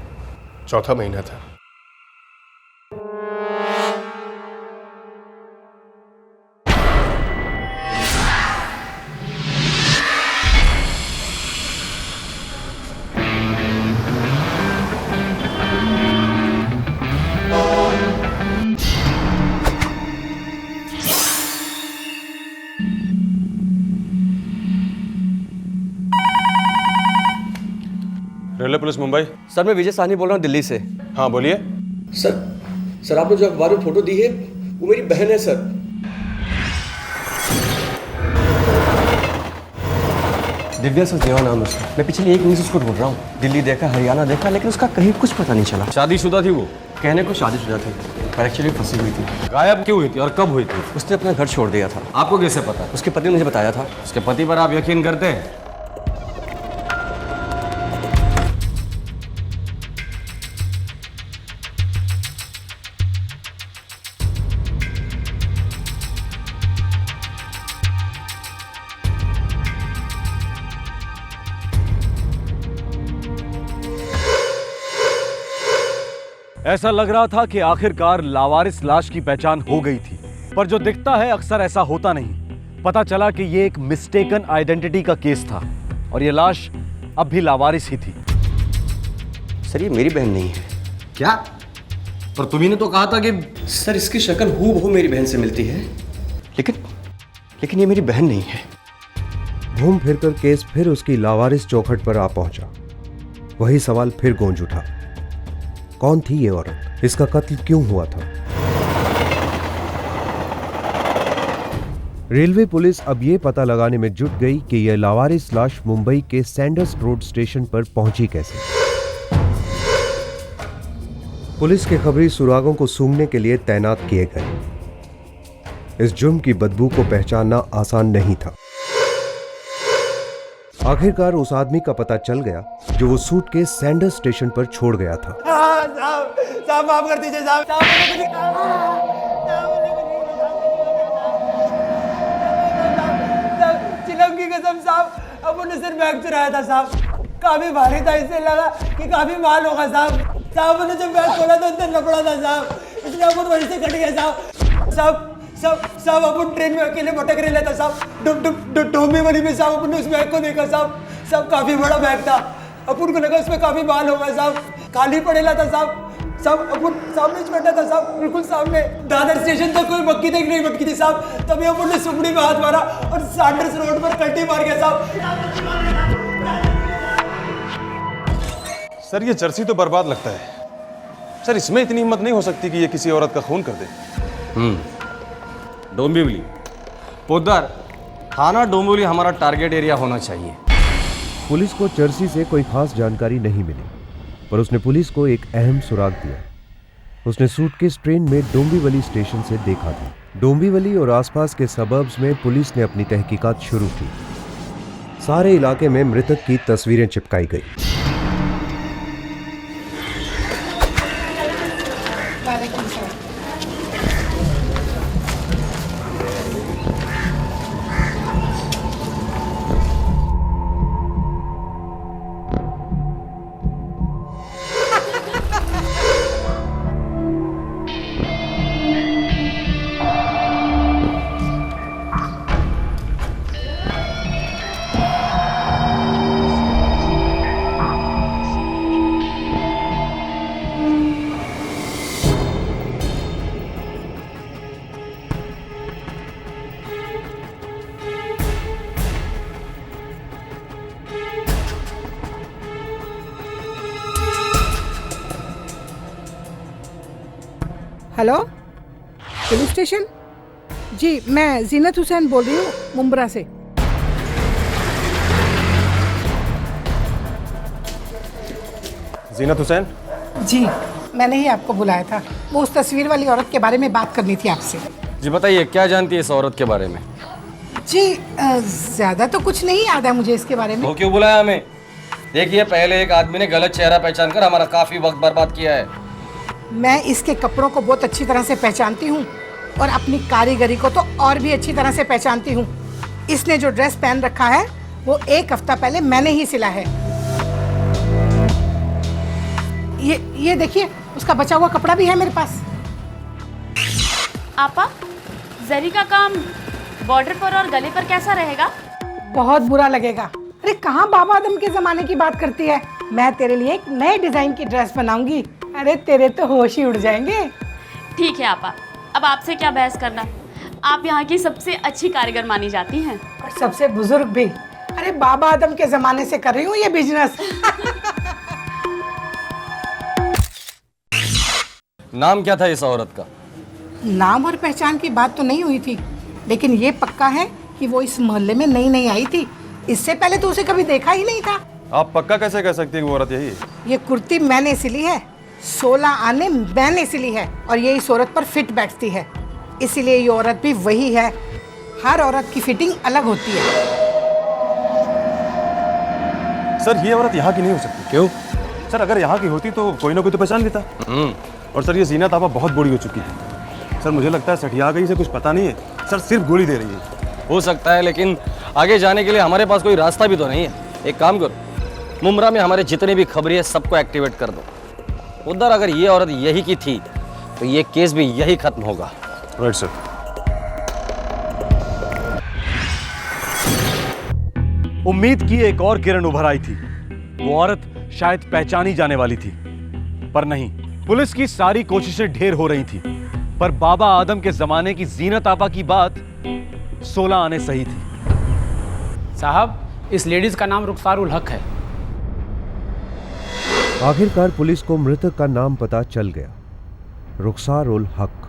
Speaker 15: 4था महीना था।
Speaker 16: Railway police Mumbai.
Speaker 17: सर मैं विजय साहनी बोल रहा हूँ दिल्ली से।
Speaker 16: हाँ बोलिए।
Speaker 17: सर आपने जो अखबार में फोटो दी है वो मेरी बहन है सर। दिव्या सचदेवा नाम है उसका। मैं पिछले 1 महीने से उसको ढूंढ रहा हूँ। दिल्ली देखा, हरियाणा देखा, लेकिन उसका कहीं कुछ पता नहीं चला।
Speaker 1: शादीशुदा थी वो?
Speaker 17: कहने को शादीशुदा थी, पर एक्चुअली फंसी हुई थी।
Speaker 1: गायब क्यों हुई थी और कब हुई थी?
Speaker 17: उसने अपना घर छोड़ दिया था।
Speaker 1: आपको कैसे पता?
Speaker 17: उसके पति ने मुझे बताया था।
Speaker 1: उसके पति पर आप यकीन करते हैं? ऐसा लग रहा था कि आखिरकार लावारिस लाश की पहचान हो गई थी, पर जो दिखता है अक्सर ऐसा होता नहीं। पता चला कि यह एक मिस्टेकन आइडेंटिटी का केस था और यह लाश अब भी लावारिस ही थी।
Speaker 17: सर ये मेरी बहन नहीं है।
Speaker 1: क्या? पर तुम्ही ने तो कहा था कि
Speaker 17: सर इसकी शक्ल हूबहू मेरी बहन से मिलती है, लेकिन ये मेरी बहन नहीं है।
Speaker 7: घूम फिरकर केस फिर उसकी लावारिस चौखट पर आ पहुंचा। वही सवाल फिर गूंज उठा, कौन थी ये औरत? इसका कत्ल क्यों हुआ था? रेलवे पुलिस अब यह पता लगाने में जुट गई कि यह लावारिस लाश मुंबई के सैंडर्स रोड स्टेशन पर पहुंची कैसे। पुलिस के खबरी सुरागों को सूंघने के लिए तैनात किए गए। इस जुर्म की बदबू को पहचानना आसान नहीं था। आखिरकार उस आदमी का पता चल गया जो वो सूटकेस सैंडर्स स्टेशन पर छोड़ गया था।
Speaker 18: साहब माफ कर दीजिए साहब। चिलम की कसम साहब, अपन ने सिर्फ बैग चुराया था साहब। काफी भारी था, इससे लगा कि काफी माल होगा साहब। साहब ने जब बैग खोला तो अंदर लपड़ा था साहब, इसलिए अपन वहीं से कट गया साहब। साहब अपन ट्रेन में अकेले भटक रहे था साहब। डोंबे वाली में साहब अपन ने उस बैग को देखा साहब काफी बड़ा बैग था। अपन को लगा उसमें काफी माल होगा साहब। खाली पड़ेला था साहब। अपन सामने बैठा था साहब, बिल्कुल सामने। दादर स्टेशन तक कोई मक्की तक नहीं भटकी थी साहब। तभी अपन ने सुपड़ी में हाथ मारा और सैंडर्स रोड पर कल्टी मार गया साहब।
Speaker 16: सर ये जर्सी तो बर्बाद लगता है। सर इसमें इतनी हिम्मत नहीं हो सकती कि ये किसी औरत का खून कर दे।
Speaker 17: डोंबिवली पोद्दार, थाना डोंबिवली हमारा टारगेट एरिया होना चाहिए।
Speaker 7: पुलिस को जर्सी से कोई खास जानकारी नहीं मिली, पर उसने पुलिस को एक अहम सुराग दिया। उसने सूटकेस ट्रेन में डोंबिवली स्टेशन से देखा था। डोंबिवली और आसपास के सबर्ब्स में पुलिस ने अपनी तहकीकात शुरू की। सारे इलाके में मृतक की तस्वीरें चिपकाई गई।
Speaker 19: Hello, police station? जी, मैं जीनत हुसैन बोल रही हूँ मुंब्रा से।
Speaker 16: जीनत हुसैन?
Speaker 19: जी, मैंने ही आपको बुलाया था। वो उस तस्वीर वाली औरत के बारे में बात करनी थी आपसे।
Speaker 17: जी बताइए, क्या जानती है इस औरत के बारे में?
Speaker 19: जी, ज्यादा तो कुछ नहीं याद है मुझे इसके बारे में।
Speaker 17: वो क्यों बुलाया हमें? देखिए, पहले एक आदमी ने गलत चेहरा पहचान कर हमारा काफी वक्त बर्बाद किया है।
Speaker 19: मैं इसके कपड़ों को बहुत अच्छी तरह से पहचानती हूँ और अपनी कारीगरी को तो और भी अच्छी तरह से पहचानती हूँ। इसने जो ड्रेस पहन रखा है वो 1 हफ्ता पहले मैंने ही सिला है। ये देखिए, उसका बचा हुआ कपड़ा भी है मेरे पास।
Speaker 14: आपा, जरी का काम बॉर्डर पर और गले पर कैसा रहेगा?
Speaker 19: बहुत बुरा लगेगा। अरे कहाँ बाबा आदम के जमाने की बात करती है। मैं तेरे लिए एक नए डिजाइन की ड्रेस बनाऊंगी। अरे तेरे तो होश ही उड़ जाएंगे।
Speaker 14: ठीक है आपा, अब आपसे क्या बहस करना। आप यहाँ की सबसे अच्छी कारीगर मानी जाती हैं
Speaker 19: और सबसे बुजुर्ग भी। अरे बाबा आदम के जमाने से कर रही हूँ ये बिजनेस।
Speaker 17: नाम क्या था इस औरत का?
Speaker 19: नाम और पहचान की बात तो नहीं हुई थी, लेकिन ये पक्का है कि वो इस मोहल्ले में नई आई थी। इससे पहले तो उसे कभी देखा ही नहीं था।
Speaker 16: आप पक्का कैसे कह सकती हैं कि वो औरत यही है?
Speaker 19: ये कुर्ती मैंने सिली है, 16 आने मैंने सिली है और ये इस औरत पर फिट बैठती है, इसीलिए ये औरत भी वही है। हर औरत की फिटिंग अलग होती है।
Speaker 16: सर ये औरत यहाँ की नहीं हो सकती।
Speaker 17: क्यों?
Speaker 16: सर अगर यहाँ की होती तो कोई ना कोई तो पहचान लेता। और सर ये जीनत आपा बहुत बूढ़ी हो चुकी है। सर मुझे लगता है सठिया गई से कुछ पता नहीं है। सर सिर्फ गोली दे रही है।
Speaker 17: हो सकता है, लेकिन आगे जाने के लिए हमारे पास कोई रास्ता भी तो नहीं है। एक काम करो, मुंब्रा में हमारे जितने भी खबरी है सबको एक्टिवेट कर दो। उधर अगर ये औरत यही की थी तो ये केस भी यही खत्म होगा।
Speaker 16: Right sir.
Speaker 1: उम्मीद की एक और किरण उभर आई थी। वो औरत शायद पहचानी जाने वाली थी, पर नहीं। पुलिस की सारी कोशिशें ढेर हो रही थी, पर बाबा आदम के जमाने की जीनत आपा की बात 16 आने सही थी।
Speaker 20: साहब, इस लेडीज का नाम रुखसार उल हक है।
Speaker 7: आखिरकार पुलिस को मृतक का नाम पता चल गया, रुखसार उल हक।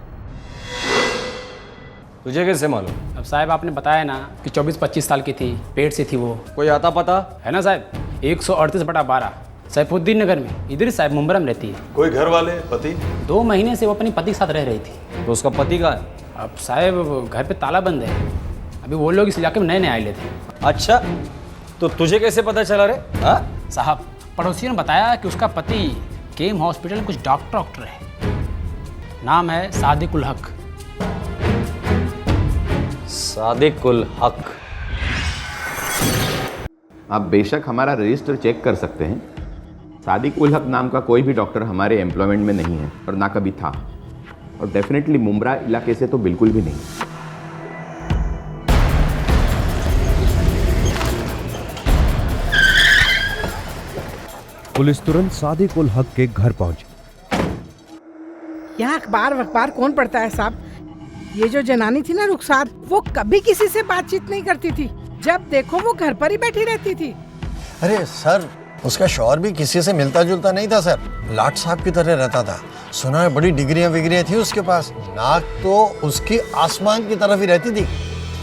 Speaker 17: तुझे कैसे मालूम?
Speaker 20: अब साहब आपने बताया ना कि 24-25 साल की थी, पेट से थी वो।
Speaker 17: कोई आता पता
Speaker 20: है ना साहब? 138/12 सैफुद्दीन नगर में, इधर साहब मुंब्रा में रहती है।
Speaker 16: कोई घर वाले, पति?
Speaker 20: 2 महीने से वो अपनी पति के साथ रह रही थी।
Speaker 17: तो उसका पति कहाँ है?
Speaker 20: अब साहब घर पे ताला बंद है। अभी वो लोग इस इलाके में नए आए थे।
Speaker 17: अच्छा, तो तुझे कैसे पता चला रे? हाँ
Speaker 20: साहब, पड़ोसियों ने बताया कि उसका पति केम हॉस्पिटल में कुछ डॉक्टर है। नाम है सादिक उल हक।
Speaker 17: सादिक उल हक।
Speaker 21: आप बेशक हमारा रजिस्टर चेक कर सकते हैं। सादिक उल हक नाम का कोई भी डॉक्टर हमारे एम्प्लॉयमेंट में नहीं है और ना कभी था, और डेफिनेटली मुंब्रा इलाके से तो बिल्कुल भी नहीं।
Speaker 7: पुलिस तुरंत सादिक उल हक के घर पहुंची।
Speaker 19: यहाँ अखबार कौन पढ़ता है साहब? ये जो जनानी थी ना रुखसार, वो कभी किसी से बातचीत नहीं करती थी। जब देखो वो घर पर ही बैठी रहती थी।
Speaker 9: अरे सर,
Speaker 3: उसका शौहर भी किसी से मिलता जुलता नहीं था सर, लाट साहब की तरह रहता था। सुना है बड़ी डिग्रियां विग्रियां थी उसके पास, नाक तो उसकी आसमान की तरफ ही रहती थी।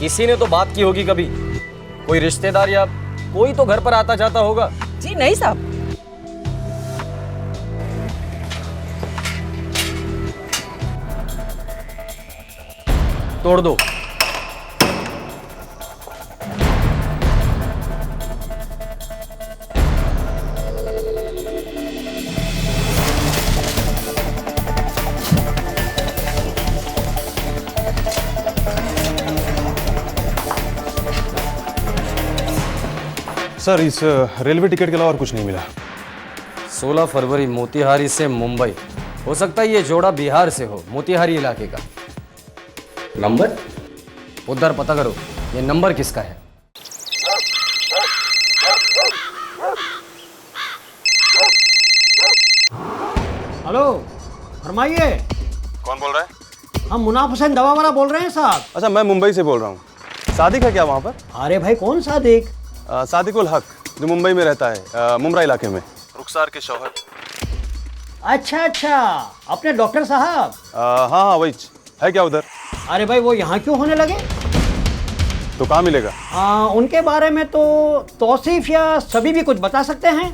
Speaker 17: किसी ने तो बात की होगी कभी, कोई रिश्तेदार या कोई तो घर पर आता जाता होगा।
Speaker 22: जी नहीं साहब।
Speaker 17: तोड़ दो।
Speaker 16: सर इस रेलवे टिकट के अलावा और कुछ नहीं मिला।
Speaker 17: 16 फरवरी मोतिहारी से मुंबई। हो सकता है ये जोड़ा बिहार से हो, मोतिहारी इलाके का। नंबर उधर पता करो, ये नंबर किसका है।
Speaker 18: हेलो, फरमाइए।
Speaker 16: कौन बोल रहा है?
Speaker 18: हम मुनाफ हुसैन दवा वाला बोल रहे हैं साहब।
Speaker 16: अच्छा, मैं मुंबई से बोल रहा हूँ। सादिक है क्या वहाँ पर?
Speaker 18: अरे भाई कौन सादिक?
Speaker 16: सादिकुल हक, जो मुंबई में रहता है, मुमरा इलाके में, रुखसार के शौहर।
Speaker 18: अच्छा अच्छा, अपने डॉक्टर साहब।
Speaker 16: हाँ हाँ वही है। क्या उधर?
Speaker 18: अरे भाई वो यहाँ क्यों होने लगे?
Speaker 16: तो कहाँ मिलेगा?
Speaker 18: उनके बारे में तो तौसीफ या सभी भी कुछ बता सकते हैं।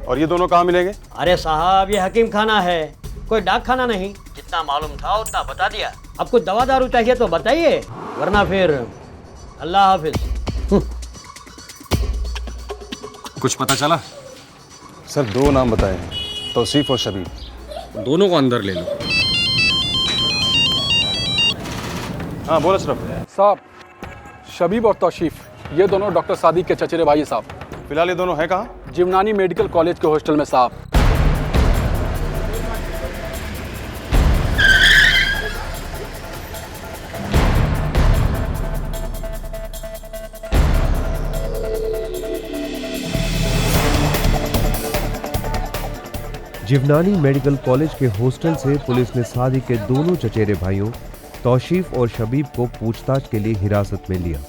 Speaker 16: और ये दोनों कहाँ मिलेंगे?
Speaker 18: अरे साहब ये हकीम खाना है, कोई डाक खाना नहीं। जितना मालूम था उतना बता दिया। अब कुछ दवा दारू चाहिए तो बताइए, वरना फिर अल्लाह हाफिज।
Speaker 16: कुछ पता चला? सर 2 नाम बताए हैं, तौसीफ और शबीब।
Speaker 17: दोनों को अंदर ले लो।
Speaker 16: हाँ बोलो अशरफ।
Speaker 11: साहब, शबीब और तौसीफ ये दोनों डॉक्टर सादिक के चचेरे भाई हैं साहब।
Speaker 16: फिलहाल ये दोनों हैं कहाँ?
Speaker 11: जीवनानी मेडिकल कॉलेज के हॉस्टल में साहब।
Speaker 7: जिवनानी मेडिकल कॉलेज के हॉस्टल से पुलिस ने सादिक के दोनों चचेरे भाइयों तौसीफ और शबीब को पूछताछ के लिए हिरासत में लिया।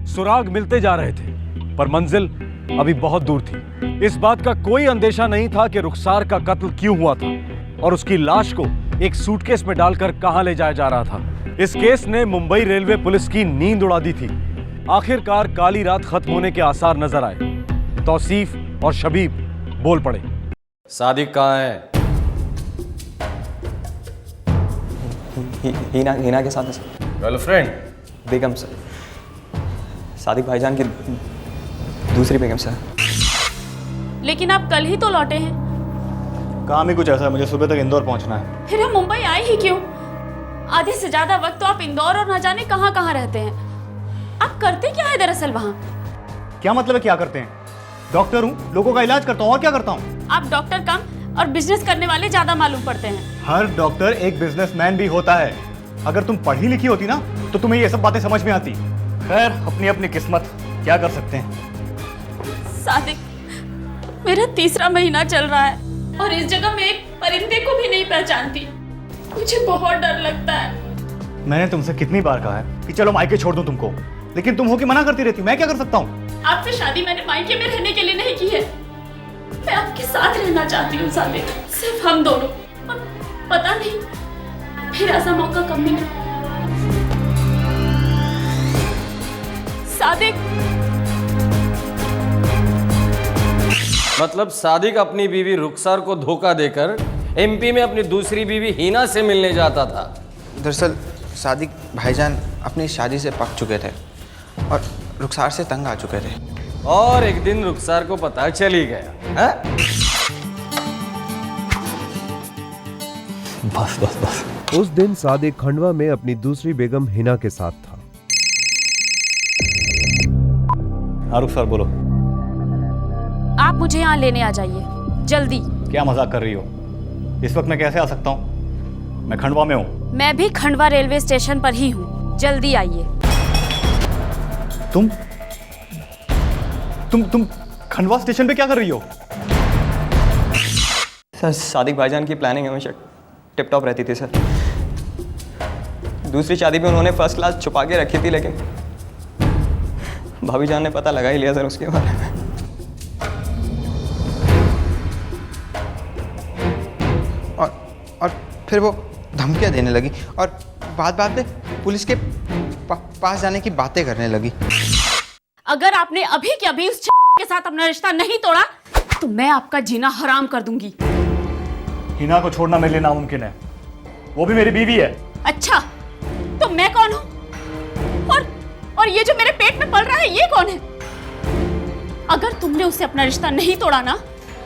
Speaker 1: सुराग मिलते जा रहे थे, पर मंजिल अभी बहुत दूर थी। इस बात का कोई अंदेशा नहीं था कि रुखसार का कत्ल क्यों हुआ था और उसकी लाश को एक सूटकेस में डालकर कहां ले जाया जा रहा था। इस केस ने मुंबई रेलवे पुलिस की नींद उड़ा दी थी। आखिरकार काली रात खत्म होने के आसार नजर आए। तौसीफ और शबीब बोल पड़े।
Speaker 17: सादिक कहाँ है?
Speaker 23: हीना के साथ है सर।
Speaker 17: गर्लफ्रेंड?
Speaker 23: बेगम सर, सादिक भाईजान की दूसरी बेगम सर।
Speaker 14: लेकिन आप कल ही तो लौटे हैं।
Speaker 13: काम ही कुछ ऐसा है, मुझे सुबह तक इंदौर पहुंचना है।
Speaker 14: फिर हम मुंबई आए ही क्यों? आधे से ज्यादा वक्त तो आप इंदौर और न जाने कहां कहां रहते हैं। आप करते क्या है दरअसल वहां?
Speaker 13: क्या मतलब है क्या करते हैं? डॉक्टर हूँ, लोगों का इलाज करता हूँ, और क्या करता हूँ?
Speaker 14: आप डॉक्टर कम और बिजनेस करने वाले ज्यादा मालूम पड़ते हैं।
Speaker 13: हर डॉक्टर एक बिजनेसमैन भी होता है। अगर तुम पढ़ी लिखी होती ना तो तुम्हें ये सब बातें समझ में आती। खैर, अपनी अपनी किस्मत, क्या कर सकते हैं।
Speaker 14: सादिक, मेरा 3रा महीना चल रहा है और इस जगह में एक परिंदे को भी नहीं पहचानती। मुझे बहुत डर लगता है।
Speaker 13: मैंने तुमसे कितनी बार कहा है कि चलो मायके छोड़ दूं तुमको, लेकिन तुम हो कि मना करती रहती। मैं क्या कर सकता हूँ?
Speaker 14: आपसे शादी मैंने मायके में रहने के लिए नहीं की है। मैं आपके साथ रहना चाहती हूँ सादिक, सिर्फ हम दोनों। और पता नहीं फिर ऐसा मौका कब मिले। सादिक,
Speaker 17: मतलब सादिक अपनी बीवी रुखसार को धोखा देकर एमपी में अपनी दूसरी बीवी हीना से मिलने जाता था।
Speaker 23: दरअसल सादिक भाईजान अपनी शादी से पक चुके थे और रुखसार से तंग आ चुके थे।
Speaker 17: और एक दिन रुखसार को पता चली गया है?
Speaker 23: बस बस बस।
Speaker 7: उस दिन सादिक खंडवा में अपनी दूसरी बेगम हिना के साथ था।
Speaker 13: आरुख सर बोलो।
Speaker 14: आप मुझे यहाँ लेने आ जाइए जल्दी।
Speaker 13: क्या मजाक कर रही हो? इस वक्त मैं कैसे आ सकता हूँ? मैं खंडवा में हूँ।
Speaker 14: मैं भी खंडवा रेलवे स्टेशन पर ही हूँ, जल्दी आइए।
Speaker 13: तुम खंडवा स्टेशन पे क्या कर रही हो?
Speaker 4: सर सादिक भाईजान की प्लानिंग हमेशा टिप टॉप रहती थी सर। दूसरी शादी भी उन्होंने फर्स्ट क्लास छुपा के रखी थी, लेकिन भाभी जान ने पता लगा ही लिया सर उसके बारे में।
Speaker 23: और फिर वो धमकियाँ देने लगी और बात में पुलिस के पास जाने की बातें करने लगी।
Speaker 14: अगर आपने अभी के अभी उस के साथ अपना रिश्ता नहीं तोड़ा तो मैं आपका जीना हराम कर दूंगी।
Speaker 13: हिना को छोड़ना मेरे लिए नामुमकिन है, वो भी मेरी बीवी है।
Speaker 14: अच्छा, तो मैं कौन हूँ? और ये जो मेरे पेट में पल रहा है ये कौन है? अगर तुमने उससे अपना रिश्ता नहीं तोड़ा ना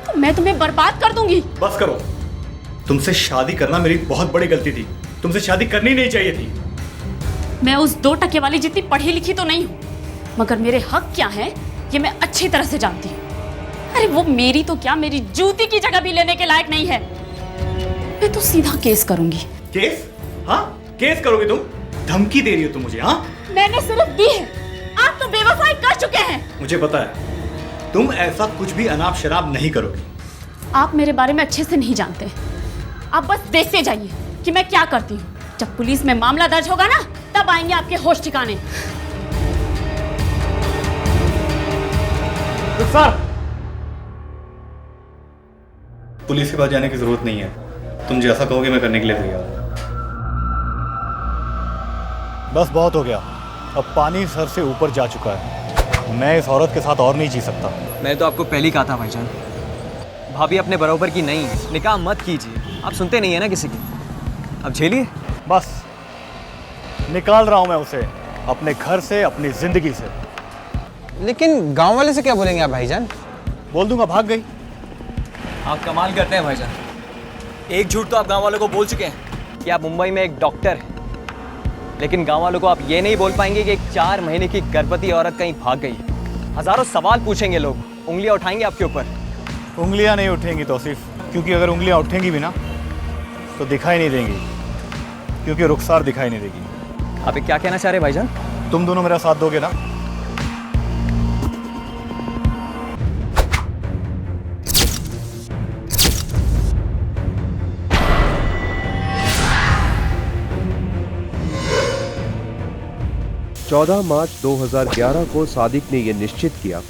Speaker 14: तो मैं तुम्हें बर्बाद कर दूंगी।
Speaker 13: बस करो, तुमसे शादी करना मेरी बहुत बड़ी गलती थी, तुमसे शादी करनी नहीं चाहिए थी।
Speaker 14: मैं उस 2 टके वाली जितनी पढ़ी लिखी तो नहीं हूँ, मगर मेरे हक क्या हैं ये मैं अच्छी तरह से जानती हूँ। अरे वो मेरी तो क्या, मेरी जूती की जगह भी लेने के लायक नहीं है। मैं तो सीधा केस करूंगी।
Speaker 13: केस? हाँ, केस करोगी तुम? धमकी दे रही हो तुम मुझे? हाँ,
Speaker 14: मैंने सिर्फ दी है, आप तो बेवफाई कर चुके हैं।
Speaker 13: मुझे पता है तुम ऐसा कुछ भी अनाप शराब नहीं करोगी।
Speaker 14: आप मेरे बारे में अच्छे से नहीं जानते, आप बस देखते जाइए कि मैं क्या करती हूँ। जब पुलिस में मामला दर्ज होगा ना तब आएंगे आपके होश ठिकाने।
Speaker 13: सर, पुलिस के पास जाने की जरूरत नहीं है, तुम जैसा कहोगे मैं करने के लिए तैयार हूं। बस बहुत हो गया, अब पानी सर से ऊपर जा चुका है, मैं इस औरत के साथ और नहीं जी सकता।
Speaker 4: मैं तो आपको पहले ही कहा था भाईजान, भाभी अपने बराबर की नहीं, निकाह मत कीजिए। आप सुनते नहीं है ना किसी की, अब झेलिए।
Speaker 13: बस निकाल रहा हूं मैं उसे अपने घर से, अपनी जिंदगी से।
Speaker 23: लेकिन गांव वाले से क्या बोलेंगे आप भाईजान?
Speaker 13: बोल दूंगा भाग गई।
Speaker 4: आप कमाल करते हैं भाईजान, एक झूठ तो आप गांव वालों को बोल चुके हैं कि आप मुंबई में एक डॉक्टर हैं, लेकिन गांव वालों को आप ये नहीं बोल पाएंगे कि एक 4 महीने की गर्भवती औरत कहीं भाग गई। हजारों सवाल पूछेंगे लोग, उंगलियां उठाएंगे आपके ऊपर।
Speaker 13: उंगलियां नहीं उठेंगी तौसीफ, क्योंकि अगर उंगलियां उठेंगी भी ना तो दिखाई नहीं देंगी, क्योंकि रुखसार दिखाई नहीं देगी।
Speaker 4: आप क्या कहना चाह रहे भाईजान?
Speaker 13: तुम दोनों मेरा साथ दोगे ना?
Speaker 7: मार्च 2011 को सादिक ने यह निश्चित किया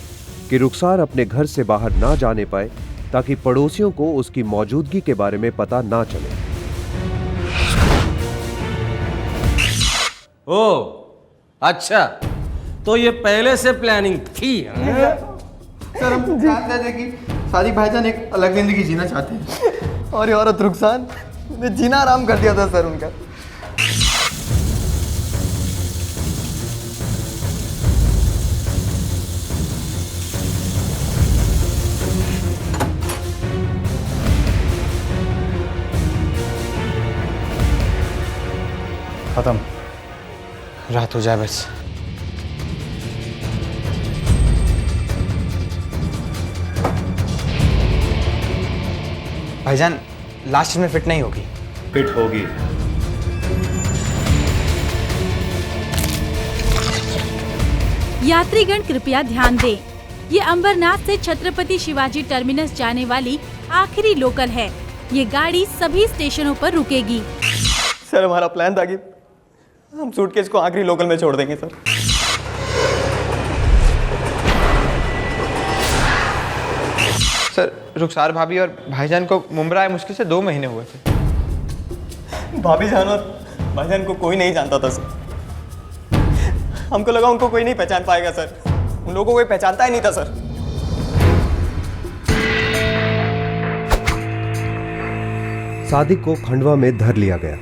Speaker 7: कि रुखसार अपने घर से बाहर ना जाने पाए ताकि पड़ोसियों को उसकी मौजूदगी के बारे में पता ना चले।
Speaker 17: ओ अच्छा, तो ये पहले से प्लानिंग थी?
Speaker 23: सर हम जानते थे कि सादिक भाईजान एक अलग जिंदगी जीना चाहते हैं और ये औरत रुखसार ने जीना आराम कर दिया था सर उनका।
Speaker 13: खत्म,
Speaker 23: रात हो जाए बस। भाईजान लास्ट में फिट नहीं होगी।
Speaker 13: फिट होगी।
Speaker 6: यात्रीगण कृपया ध्यान दें, ये अंबरनाथ से छत्रपति शिवाजी टर्मिनस जाने वाली आखिरी लोकल है। ये गाड़ी सभी स्टेशनों पर रुकेगी।
Speaker 4: सर हमारा प्लान था कि हम सूटकेस को आखिरी लोकल में छोड़ देंगे सर।
Speaker 23: सर रुखसार भाभी और भाईजान को मुंबई आए मुश्किल से 2 महीने हुए थे।
Speaker 4: भाभी जान और भाईजान को कोई नहीं जानता था सर। हमको लगा उनको कोई नहीं पहचान पाएगा सर, उन लोगों को कोई पहचानता ही नहीं था सर।
Speaker 7: सादिक को खंडवा में धर लिया गया।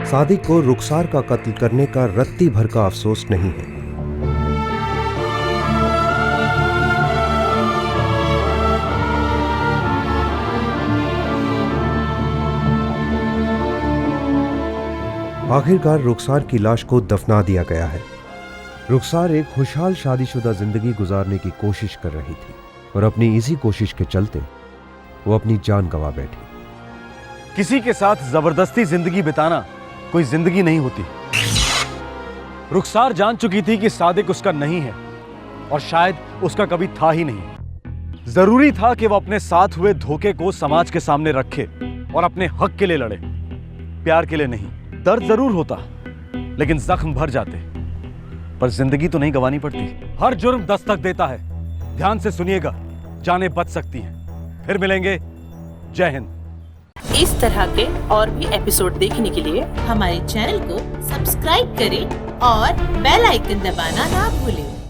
Speaker 7: सादिक को रुखसार का कत्ल करने का रत्ती भर का अफसोस नहीं है। आखिरकार रुखसार की लाश को दफना दिया गया है। रुखसार एक खुशहाल शादीशुदा जिंदगी गुजारने की कोशिश कर रही थी और अपनी इसी कोशिश के चलते वो अपनी जान गंवा बैठी।
Speaker 1: किसी के साथ जबरदस्ती जिंदगी बिताना कोई जिंदगी नहीं होती। रुखसार जान चुकी थी कि सादिक उसका नहीं है और शायद उसका कभी था ही नहीं। जरूरी था कि वो अपने साथ हुए धोखे को समाज के सामने रखे और अपने हक के लिए लड़े, प्यार के लिए नहीं। दर्द जरूर होता, लेकिन जख्म भर जाते, पर जिंदगी तो नहीं गंवानी पड़ती। हर जुर्म दस्तक देता है, ध्यान से सुनिएगा, जानें बच सकती हैं। फिर मिलेंगे, जय हिंद।
Speaker 8: इस तरह के और भी एपिसोड देखने के लिए हमारे चैनल को सब्सक्राइब करें और बेल आइकन दबाना ना भूलें।